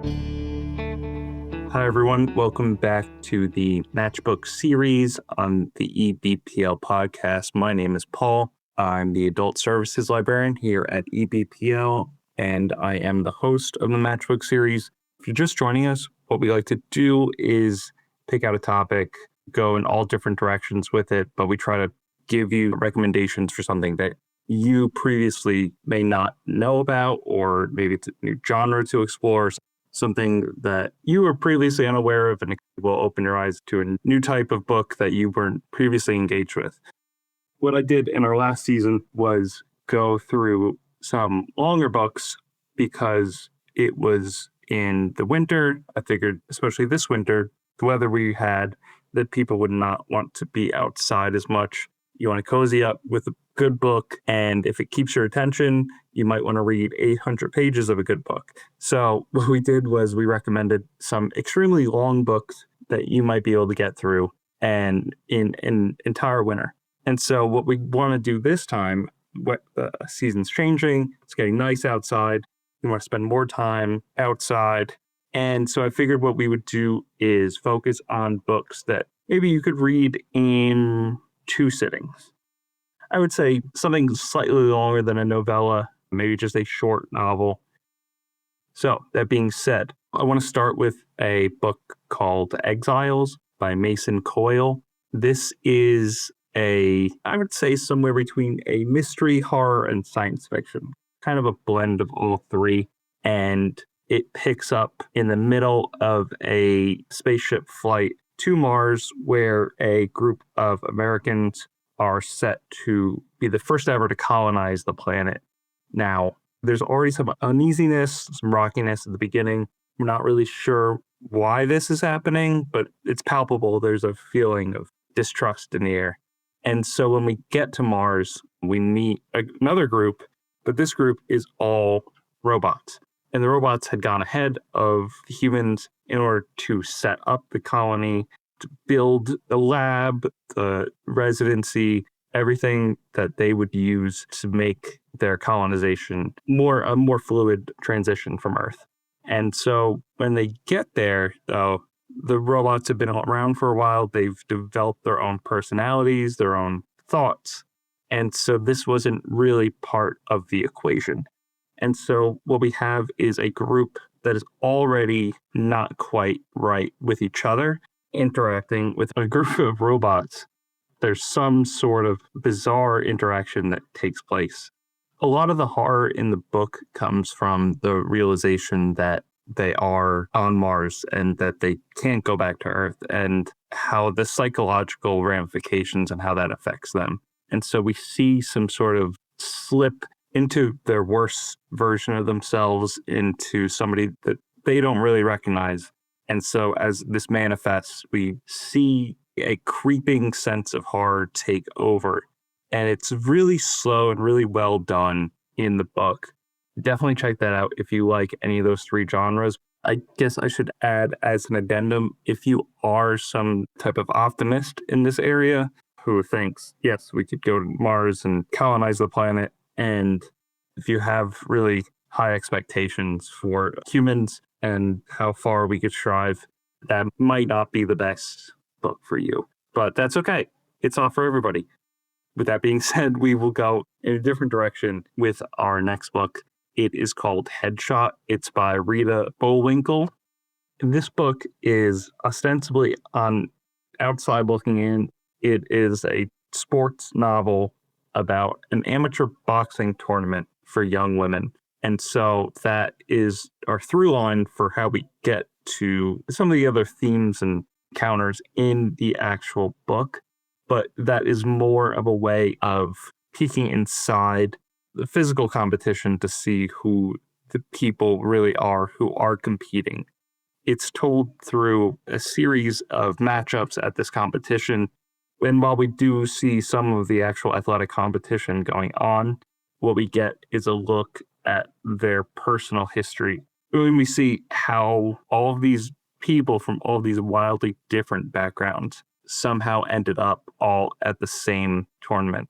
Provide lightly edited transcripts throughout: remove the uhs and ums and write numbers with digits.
Hi, everyone. Welcome back to the Match+Book series on the EBPL podcast. My name is Paul. I'm the Adult Services Librarian here at EBPL, and I am the host of the Match+Book series. If you're just joining us, what we like to do is pick out a topic, go in all different directions with it, but we try to give you recommendations for something that you previously may not know about, or maybe it's a new genre to explore, something that you were previously unaware of, and it will open your eyes to a new type of book that you weren't previously engaged with. What I did in our last season was go through some longer books because it was in the winter. I figured, especially this winter, the weather we had, that people would not want to be outside as much. You want to cozy up with a good book, and if it keeps your attention, you might want to read 800 pages of a good book. So what we did was we recommended some extremely long books that you might be able to get through and in an entire winter. And so what we want to do this time, what the season's changing, it's getting nice outside, we want to spend more time outside. And so I figured what we would do is focus on books that maybe you could read in 2 sittings. I would say something slightly longer than a novella, maybe just a short novel. So that being said, I want to start with a book called Exiles by Mason Coile. This is I would say somewhere between a mystery, horror, and science fiction, kind of a blend of all three. And it picks up in the middle of a spaceship flight to Mars, where a group of Americans are set to be the first ever to colonize the planet. Now, there's already some uneasiness, some rockiness at the beginning. We're not really sure why this is happening, but it's palpable. There's a feeling of distrust in the air. And so when we get to Mars, we meet another group, but this group is all robots. And the robots had gone ahead of the humans in order to set up the colony, to build the lab, the residency, everything that they would use to make their colonization a more fluid transition from Earth. And so when they get there, though, the robots have been around for a while. They've developed their own personalities, their own thoughts. And so this wasn't really part of the equation. And so what we have is a group that is already not quite right with each other, interacting with a group of robots. There's some sort of bizarre interaction that takes place. A lot of the horror in the book comes from the realization that they are on Mars and that they can't go back to Earth, and how the psychological ramifications and how that affects them. And so we see some sort of slip into their worst version of themselves, into somebody that they don't really recognize. And so as this manifests, we see a creeping sense of horror take over. And it's really slow and really well done in the book. Definitely check that out if you like any of those 3 genres. I guess I should add as an addendum, if you are some type of optimist in this area who thinks, yes, we could go to Mars and colonize the planet, and if you have really high expectations for humans and how far we could strive, that might not be the best book for you. But that's okay. It's not for everybody. With that being said, we will go in a different direction with our next book. It is called Headshot. It's by Rita Bullwinkel. This book is ostensibly, on outside looking in, it is a sports novel about an amateur boxing tournament for young women. And so that is our through line for how we get to some of the other themes and encounters in the actual book. But that is more of a way of peeking inside the physical competition to see who the people really are who are competing. It's told through a series of matchups at this competition. And while we do see some of the actual athletic competition going on, what we get is a look at their personal history. When we see how all of these people from all these wildly different backgrounds somehow ended up all at the same tournament.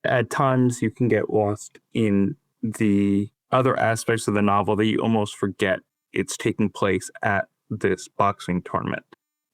At times, you can get lost in the other aspects of the novel that you almost forget it's taking place at this boxing tournament.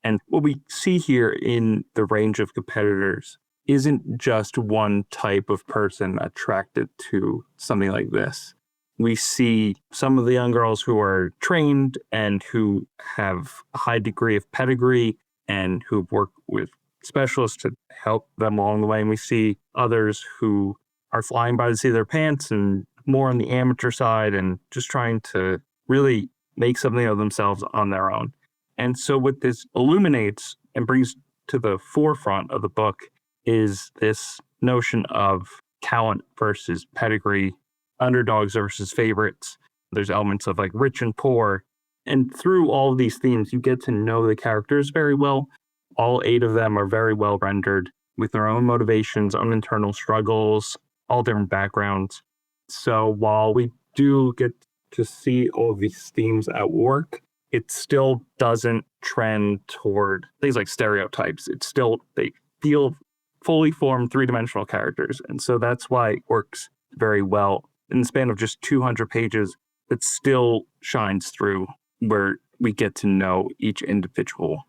And what we see here in the range of competitors isn't just one type of person attracted to something like this. We see some of the young girls who are trained and who have a high degree of pedigree and who work with specialists to help them along the way. And we see others who are flying by the seat of their pants and more on the amateur side and just trying to really make something of themselves on their own. And so what this illuminates and brings to the forefront of the book is this notion of talent versus pedigree, underdogs versus favorites. There's elements of like rich and poor. And through all of these themes, you get to know the characters very well. All 8 of them are very well rendered with their own motivations, own internal struggles, all different backgrounds. So while we do get to see all of these themes at work, it still doesn't trend toward things like stereotypes. It's still, they feel fully formed 3-dimensional characters. And so that's why it works very well. In the span of just 200 pages, it still shines through where we get to know each individual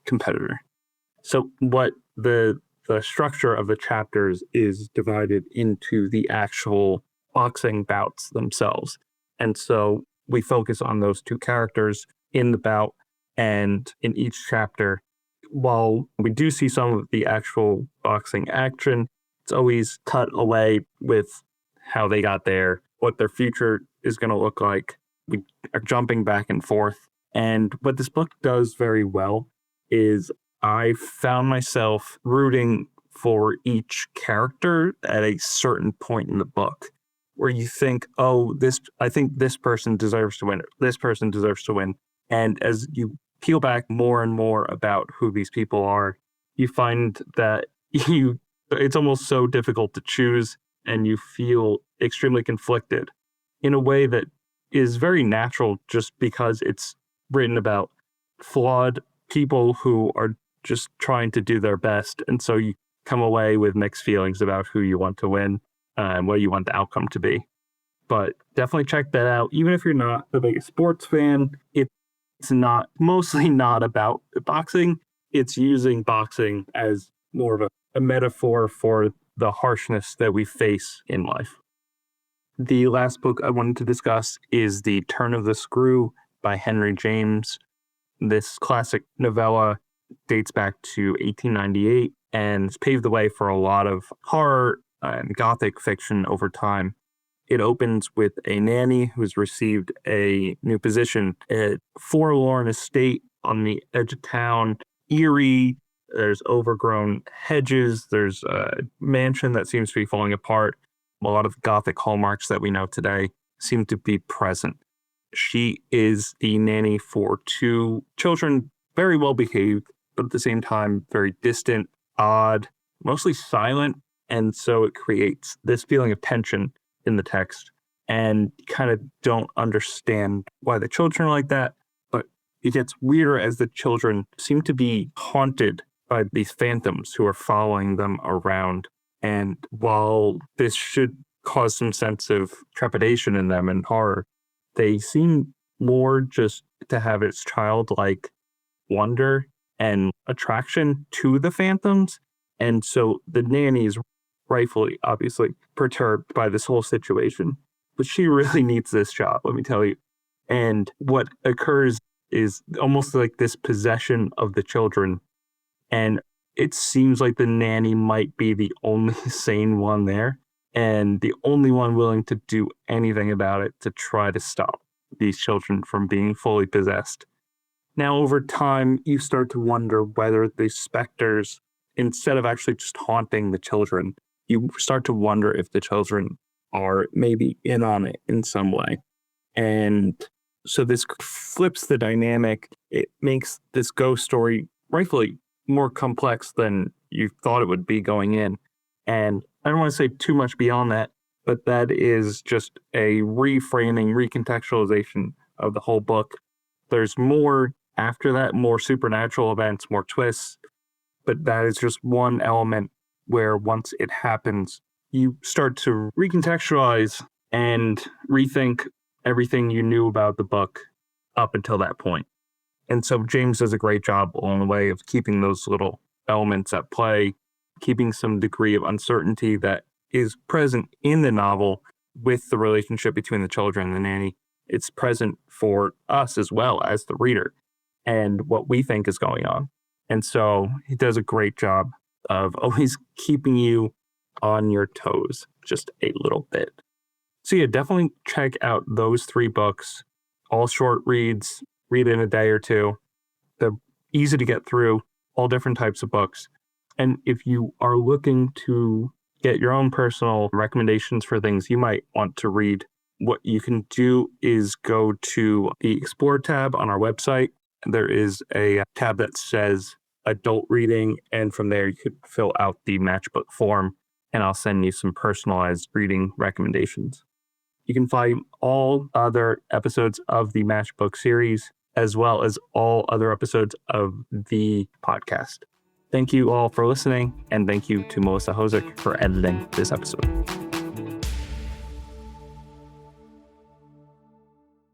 competitor. So what the structure of the chapters is divided into the actual boxing bouts themselves. And so we focus on those 2 characters in the bout and in each chapter. While we do see some of the actual boxing action, it's always cut away with how they got there, what their future is going to look like. We are jumping back and forth. And what this book does very well is I found myself rooting for each character at a certain point in the book where you think, oh, I think this person deserves to win, or this person deserves to win. And as you peel back more and more about who these people are, you find that it's almost so difficult to choose, and you feel extremely conflicted in a way that is very natural just because it's written about flawed people who are just trying to do their best. And so you come away with mixed feelings about who you want to win and what you want the outcome to be. But definitely check that out. Even if you're not the biggest sports fan, it's mostly not about boxing. It's using boxing as more of a metaphor for the harshness that we face in life. The last book I wanted to discuss is The Turn of the Screw by Henry James. This classic novella dates back to 1898 and it's paved the way for a lot of horror and gothic fiction over time. It opens with a nanny who's received a new position at a forlorn estate on the edge of town, eerie. There's overgrown hedges. There's a mansion that seems to be falling apart. A lot of gothic hallmarks that we know today seem to be present. She is the nanny for 2 children, very well behaved, but at the same time, very distant, odd, mostly silent. And so it creates this feeling of tension in the text, and you kind of don't understand why the children are like that. But it gets weirder as the children seem to be haunted by these phantoms who are following them around. And while this should cause some sense of trepidation in them and horror, they seem more just to have its childlike wonder and attraction to the phantoms. And so the nanny is rightfully, obviously, perturbed by this whole situation. But she really needs this job, let me tell you. And what occurs is almost like this possession of the children. And it seems like the nanny might be the only sane one there and the only one willing to do anything about it to try to stop these children from being fully possessed. Now, over time, you start to wonder whether these specters, instead of actually just haunting the children, you start to wonder if the children are maybe in on it in some way. And so this flips the dynamic. It makes this ghost story rightfully more complex than you thought it would be going in. And I don't want to say too much beyond that, but that is just a reframing, recontextualization of the whole book. There's more after that, more supernatural events, more twists, but that is just one element where once it happens, you start to recontextualize and rethink everything you knew about the book up until that point. And so James does a great job along the way of keeping those little elements at play, keeping some degree of uncertainty that is present in the novel with the relationship between the children and the nanny. It's present for us as well as the reader and what we think is going on. And so he does a great job of always keeping you on your toes just a little bit. So yeah, definitely check out those 3 books, all short reads, read in a day or two. They're easy to get through, all different types of books. And if you are looking to get your own personal recommendations for things you might want to read, what you can do is go to the Explore tab on our website. There is a tab that says adult reading, and from there you could fill out the Match+Book form, and I'll send you some personalized reading recommendations. You can find all other episodes of the Match+Book series, as well as all other episodes of the podcast. Thank you all for listening, and thank you to Melissa Hosick for editing this episode.